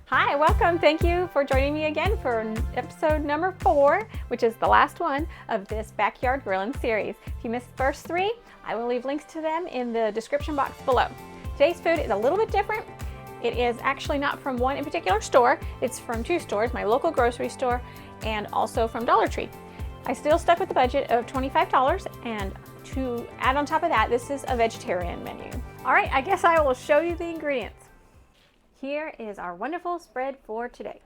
Hi, welcome. Thank you for joining me again for episode number 4, which is the last one of this backyard grilling series. If you missed the first 3, I will leave links to them in the description box below. Today's food is a little bit different. It is actually not from one in particular store. It's from 2 stores, my local grocery store and also from Dollar Tree. I still stuck with the budget of $25, and to add on top of that, this is a vegetarian menu. All right, I guess I will show you the ingredients. Here is our wonderful spread for today.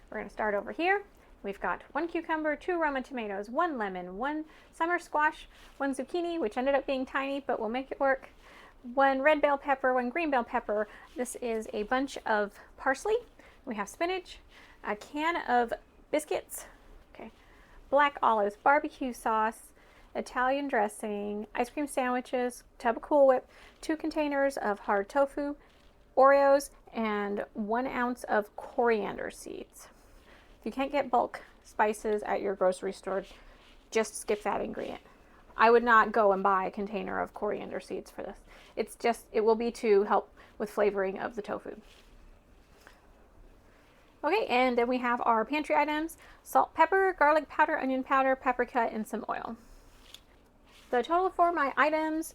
We're going to start over here. We've got 1 cucumber, 2 Roma tomatoes, 1 lemon, 1 summer squash, 1 zucchini, which ended up being tiny, but we'll make it work, 1 red bell pepper, 1 green bell pepper. This is a bunch of parsley. We have spinach, a can of biscuits, black olives, barbecue sauce, Italian dressing, ice cream sandwiches, tub of Cool Whip, 2 containers of hard tofu, Oreos, and 1 ounce of coriander seeds. If you can't get bulk spices at your grocery store, just skip that ingredient. I would not go and buy a container of coriander seeds for this. It will be to help with flavoring of the tofu. Okay, and then we have our pantry items: salt, pepper, garlic powder, onion powder, paprika, and some oil. The total for my items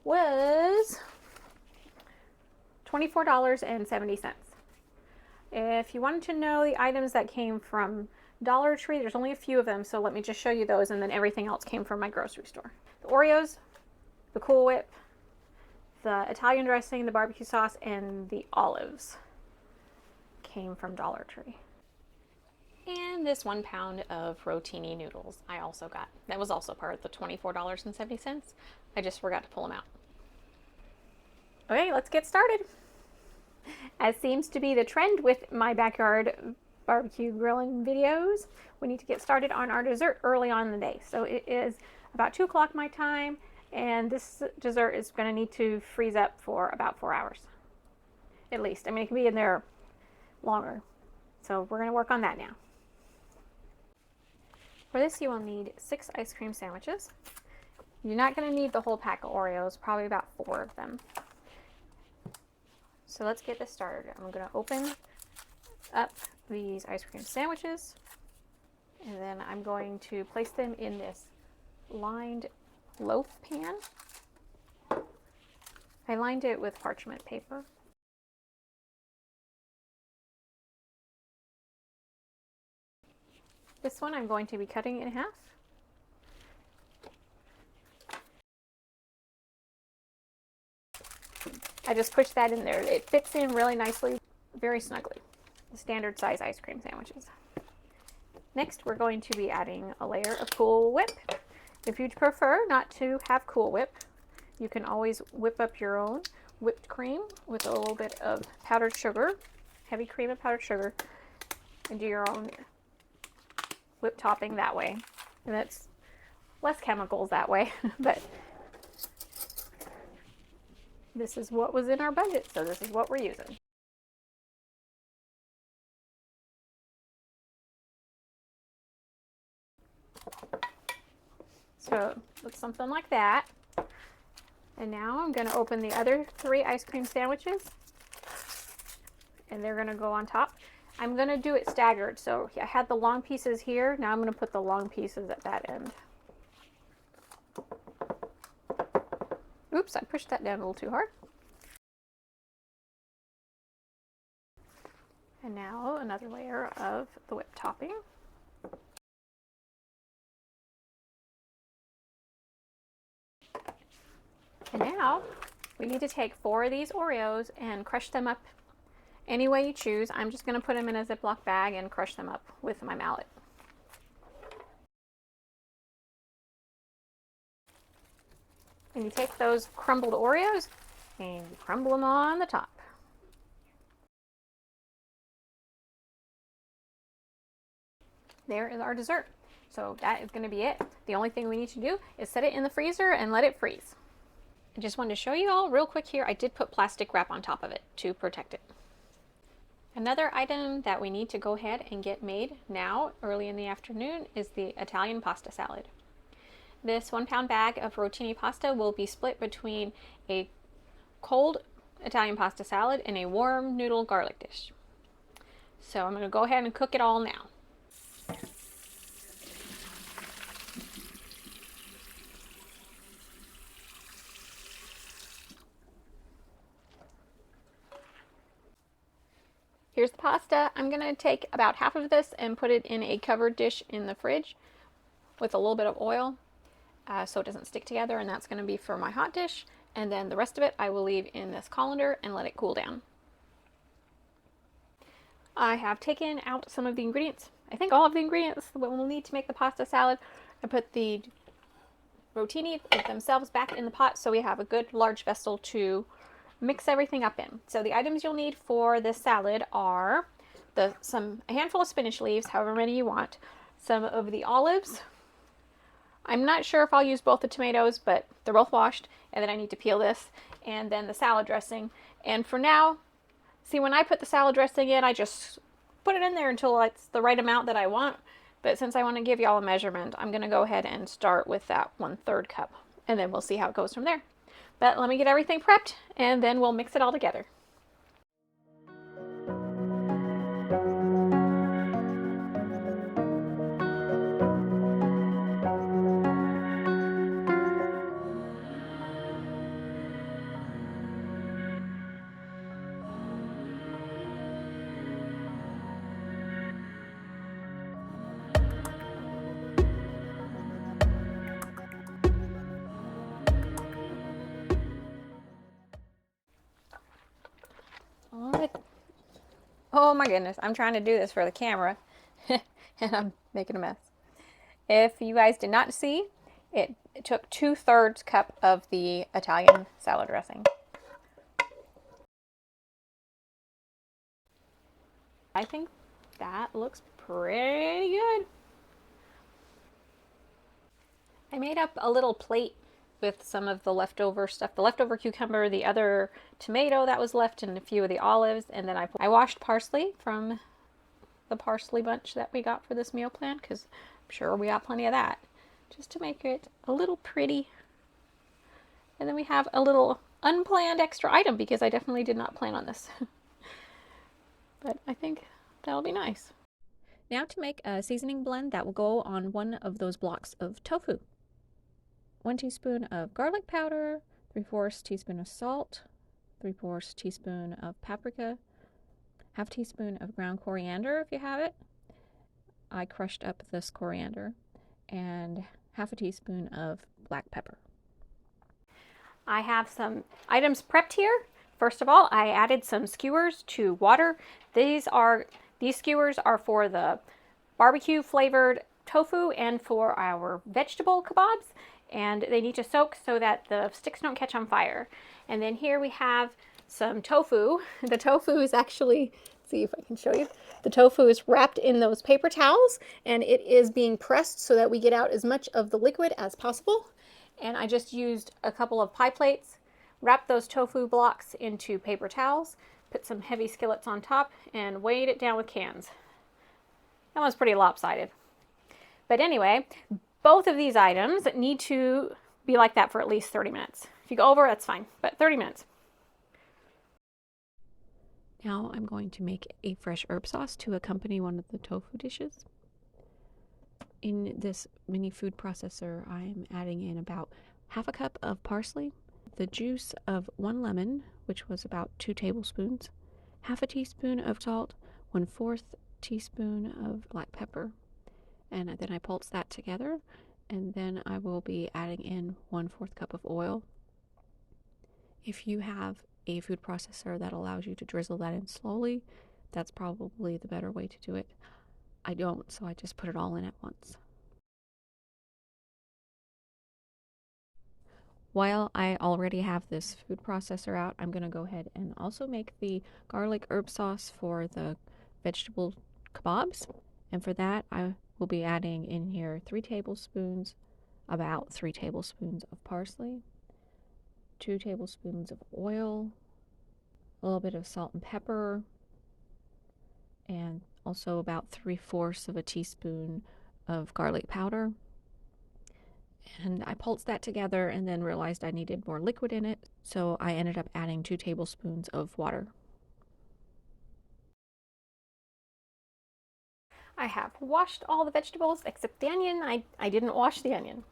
was $24.70. If you wanted to know the items that came from Dollar Tree, there's only a few of them, so let me just show you those, and then everything else came from my grocery store. The Oreos, the Cool Whip, the Italian dressing, the barbecue sauce, and the olives came from Dollar Tree. And this 1 pound of rotini noodles I also got. That was also part of the $24.70. I just forgot to pull them out. Okay, let's get started. As seems to be the trend with my backyard barbecue grilling videos, we need to get started on our dessert early on in the day. So it is about 2 o'clock my time, and this dessert is going to need to freeze up for about 4 hours. At least. I mean, it can be in there longer. So we're going to work on that now. For this, you will need 6 ice cream sandwiches. You're not going to need the whole pack of Oreos, probably about 4 of them. So let's get this started. I'm going to open up these ice cream sandwiches, and then I'm going to place them in this lined loaf pan. I lined it with parchment paper. This one I'm going to be cutting in half. I just pushed that in there. It fits in really nicely, very snugly. The standard size ice cream sandwiches. Next, we're going to be adding a layer of Cool Whip. If you'd prefer not to have Cool Whip, you can always whip up your own whipped cream with a little bit of powdered sugar, heavy cream and powdered sugar, and do your own whip topping that way. And that's less chemicals that way, but this is what was in our budget, so this is what we're using. So looks something like that. And now I'm going to open the other 3 ice cream sandwiches, and they're going to go on top. I'm going to do it staggered. So I had the long pieces here. Now I'm going to put the long pieces at that end. Oops, I pushed that down a little too hard. And now another layer of the whipped topping. And now we need to take 4 of these Oreos and crush them up any way you choose. I'm just going to put them in a Ziploc bag and crush them up with my mallet. And you take those crumbled Oreos and you crumble them on the top. There is our dessert. So that is going to be it. The only thing we need to do is set it in the freezer and let it freeze. I just wanted to show you all real quick here. I did put plastic wrap on top of it to protect it. Another item that we need to go ahead and get made now, early in the afternoon, is the Italian pasta salad. This 1 pound bag of rotini pasta will be split between a cold Italian pasta salad and a warm noodle garlic dish. So I'm going to go ahead and cook it all now. Here's the pasta. I'm going to take about half of this and put it in a covered dish in the fridge with a little bit of oil so it doesn't stick together, and that's going to be for my hot dish. And then the rest of it I will leave in this colander and let it cool down. I have taken out some of the ingredients. I think all of the ingredients that we'll need to make the pasta salad. I put the rotini themselves back in the pot so we have a good large vessel to mix everything up in. So the items you'll need for this salad are a handful of spinach leaves, however many you want, some of the olives. I'm not sure if I'll use both the tomatoes, but they're both washed, and then I need to peel this, and then the salad dressing. And for now, see, when I put the salad dressing in, I just put it in there until it's the right amount that I want. But since I want to give y'all a measurement, I'm going to go ahead and start with that 1/3 cup, and then we'll see how it goes from there. But let me get everything prepped, and then we'll mix it all together. All right. Oh my goodness, I'm trying to do this for the camera and I'm making a mess. If you guys did not see, it took 2/3 cup of the Italian salad dressing. I think that looks pretty good. I made up a little plate with some of the leftover stuff, the leftover cucumber, the other tomato that was left, and a few of the olives, and then I washed parsley from the parsley bunch that we got for this meal plan, because I'm sure we got plenty of that, just to make it a little pretty. And then we have a little unplanned extra item, because I definitely did not plan on this. But I think that'll be nice. Now to make a seasoning blend that will go on one of those blocks of tofu. 1 teaspoon of garlic powder, 3/4 teaspoon of salt, 3/4 teaspoon of paprika, 1/2 teaspoon of ground coriander if you have it. I crushed up this coriander, and 1/2 teaspoon of black pepper. I have some items prepped here. First of all, I added some skewers to water. These skewers are for the barbecue flavored tofu and for our vegetable kabobs, and they need to soak so that the sticks don't catch on fire. And then here we have some tofu. The tofu is actually, let's see if I can show you. The tofu is wrapped in those paper towels, and it is being pressed so that we get out as much of the liquid as possible. And I just used a couple of pie plates, wrapped those tofu blocks into paper towels, put some heavy skillets on top, and weighed it down with cans. That one's pretty lopsided. But anyway, both of these items need to be like that for at least 30 minutes. If you go over, that's fine, but 30 minutes. Now I'm going to make a fresh herb sauce to accompany one of the tofu dishes. In this mini food processor, I'm adding in about 1/2 cup of parsley, the juice of 1 lemon, which was about 2 tablespoons, 1/2 teaspoon of salt, 1/4 teaspoon of black pepper, and then I pulse that together, and then I will be adding in 1/4 cup of oil. If you have a food processor that allows you to drizzle that in slowly, that's probably the better way to do it. I don't, so I just put it all in at once. While I already have this food processor out, I'm going to go ahead and also make the garlic herb sauce for the vegetable kabobs. And for that, I will be adding in here 3 tablespoons, about 3 tablespoons of parsley, 2 tablespoons of oil, a little bit of salt and pepper, and also about 3/4 of a teaspoon of garlic powder. And I pulsed that together and then realized I needed more liquid in it, so I ended up adding 2 tablespoons of water. I have washed all the vegetables except the onion. I didn't wash the onion.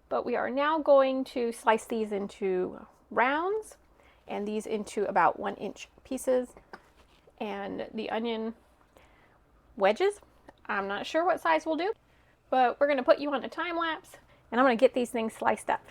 But we are now going to slice these into rounds and these into about 1-inch pieces, and the onion wedges. I'm not sure what size we'll do, but we're going to put you on a time lapse and I'm going to get these things sliced up.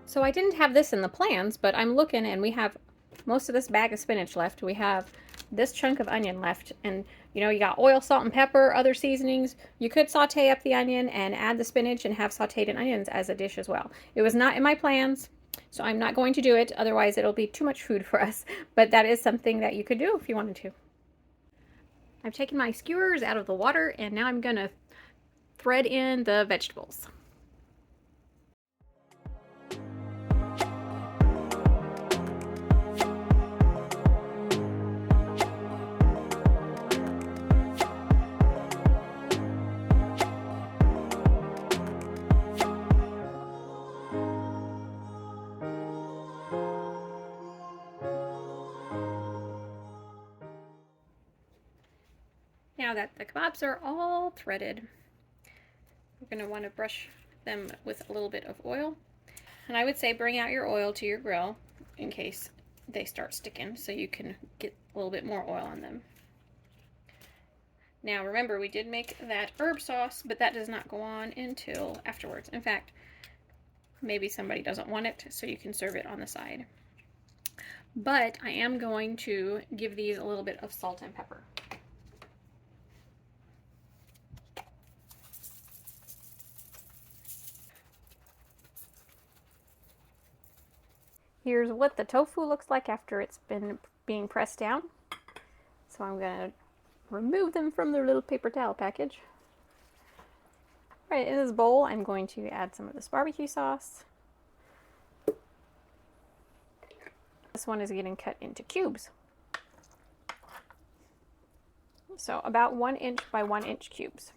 So I didn't have this in the plans, but I'm looking and we have most of this bag of spinach left. We have this chunk of onion left, and you know, you got oil, salt, and pepper, other seasonings. You could saute up the onion and add the spinach and have sauteed in onions as a dish as well. It was not in my plans, so I'm not going to do it. Otherwise, it'll be too much food for us, but that is something that you could do if you wanted to. I've taken my skewers out of the water and now I'm gonna thread in the vegetables. Now that the kabobs are all threaded, we're going to want to brush them with a little bit of oil. And I would say bring out your oil to your grill in case they start sticking, so you can get a little bit more oil on them. Now remember, we did make that herb sauce, but that does not go on until afterwards. In fact, maybe somebody doesn't want it, so you can serve it on the side. But I am going to give these a little bit of salt and pepper. Here's what the tofu looks like after it's been being pressed down. So I'm going to remove them from their little paper towel package. All right, in this bowl, I'm going to add some of this barbecue sauce. This one is getting cut into cubes. So about 1-inch by 1-inch cubes.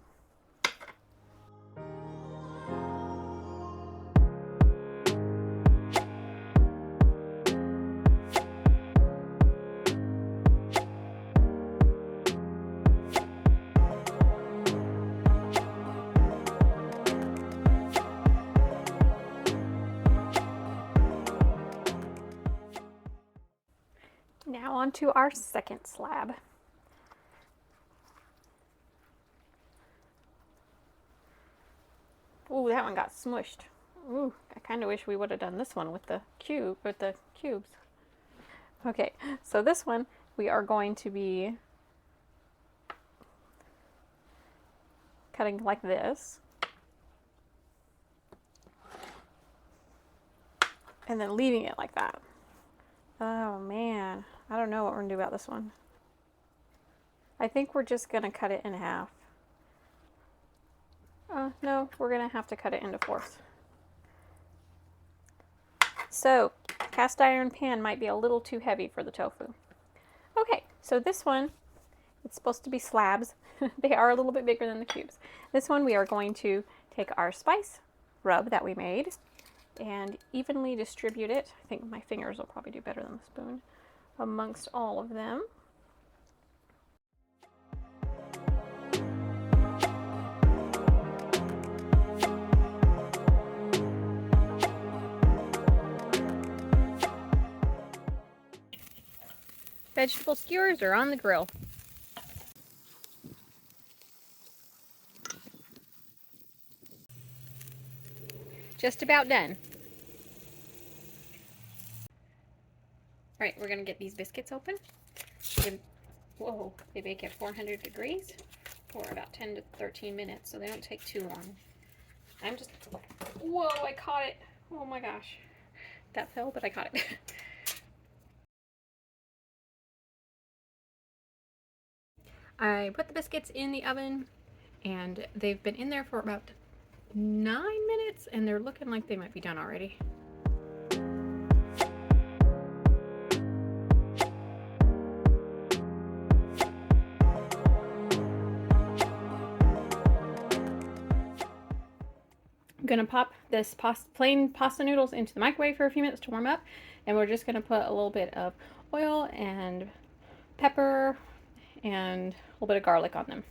Now on to our second slab. Ooh, that one got smushed. Ooh, I kind of wish we would have done this one with the cubes. Okay, so this one we are going to be cutting like this. And then leaving it like that. Oh man, I don't know what we're gonna do about this one. I think we're just gonna cut it in half. No, we're gonna have to cut it into fourths. So, cast iron pan might be a little too heavy for the tofu. Okay, so this one, it's supposed to be slabs. They are a little bit bigger than the cubes. This one we are going to take our spice rub that we made and evenly distribute it. I think my fingers will probably do better than the spoon, amongst all of them. Vegetable skewers are on the grill. Just about done. All right, we're gonna get these biscuits open. Whoa, they bake at 400 degrees for about 10 to 13 minutes, so they don't take too long. Whoa, I caught it. Oh my gosh. That fell, but I caught it. I put the biscuits in the oven, and they've been in there for about 9 minutes, and they're looking like they might be done already. I'm going to pop this plain pasta noodles into the microwave for a few minutes to warm up, and we're just going to put a little bit of oil and pepper and a little bit of garlic on them.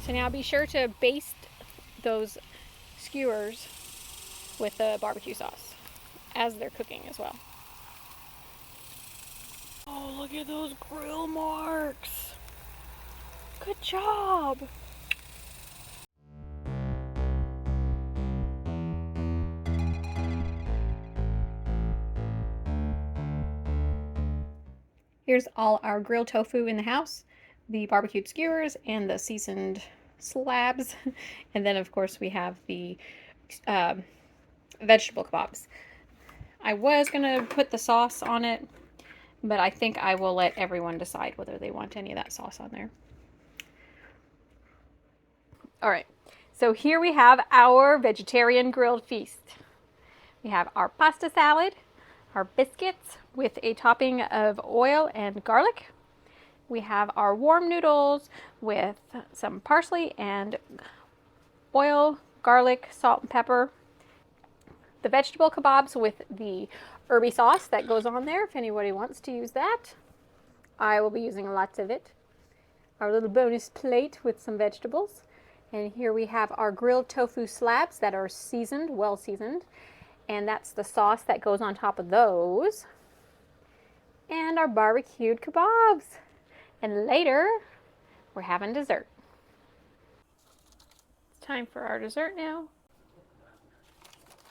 So now be sure to baste those skewers with the barbecue sauce as they're cooking as well. Oh, look at those grill marks. Good job. Here's all our grilled tofu in the house, the barbecued skewers and the seasoned slabs. And then of course we have the vegetable kabobs. I was gonna put the sauce on it, but I think I will let everyone decide whether they want any of that sauce on there. All right, so here we have our vegetarian grilled feast. We have our pasta salad, our biscuits with a topping of oil and garlic. We have our warm noodles with some parsley and oil, garlic, salt, and pepper. The vegetable kabobs with the herby sauce that goes on there if anybody wants to use that. I will be using lots of it. Our little bonus plate with some vegetables. And here we have our grilled tofu slabs that are seasoned, well seasoned. And that's the sauce that goes on top of those. And our barbecued kabobs. And later, we're having dessert. It's time for our dessert now.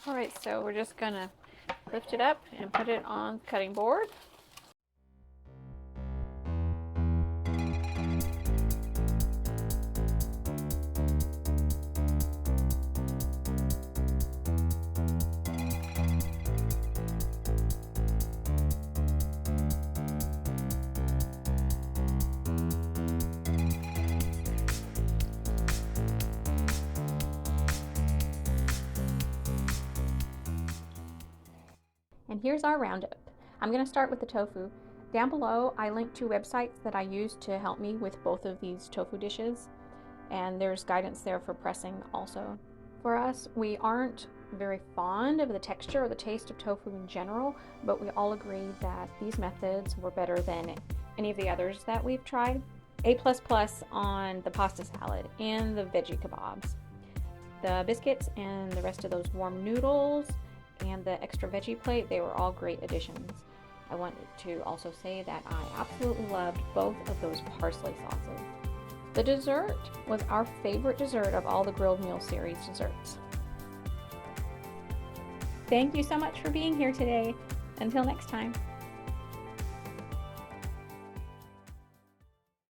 All right, so we're just gonna lift it up and put it on the cutting board. And here's our roundup. I'm going to start with the tofu. Down below, I link to websites that I use to help me with both of these tofu dishes. And there's guidance there for pressing also. For us, we aren't very fond of the texture or the taste of tofu in general, but we all agree that these methods were better than any of the others that we've tried. A++ on the pasta salad and the veggie kabobs. The biscuits and the rest of those warm noodles and the extra veggie plate, they were all great additions. I want to also say that I absolutely loved both of those parsley sauces. The dessert was our favorite dessert of all the Grilled Meal Series desserts. Thank you so much for being here today. Until next time.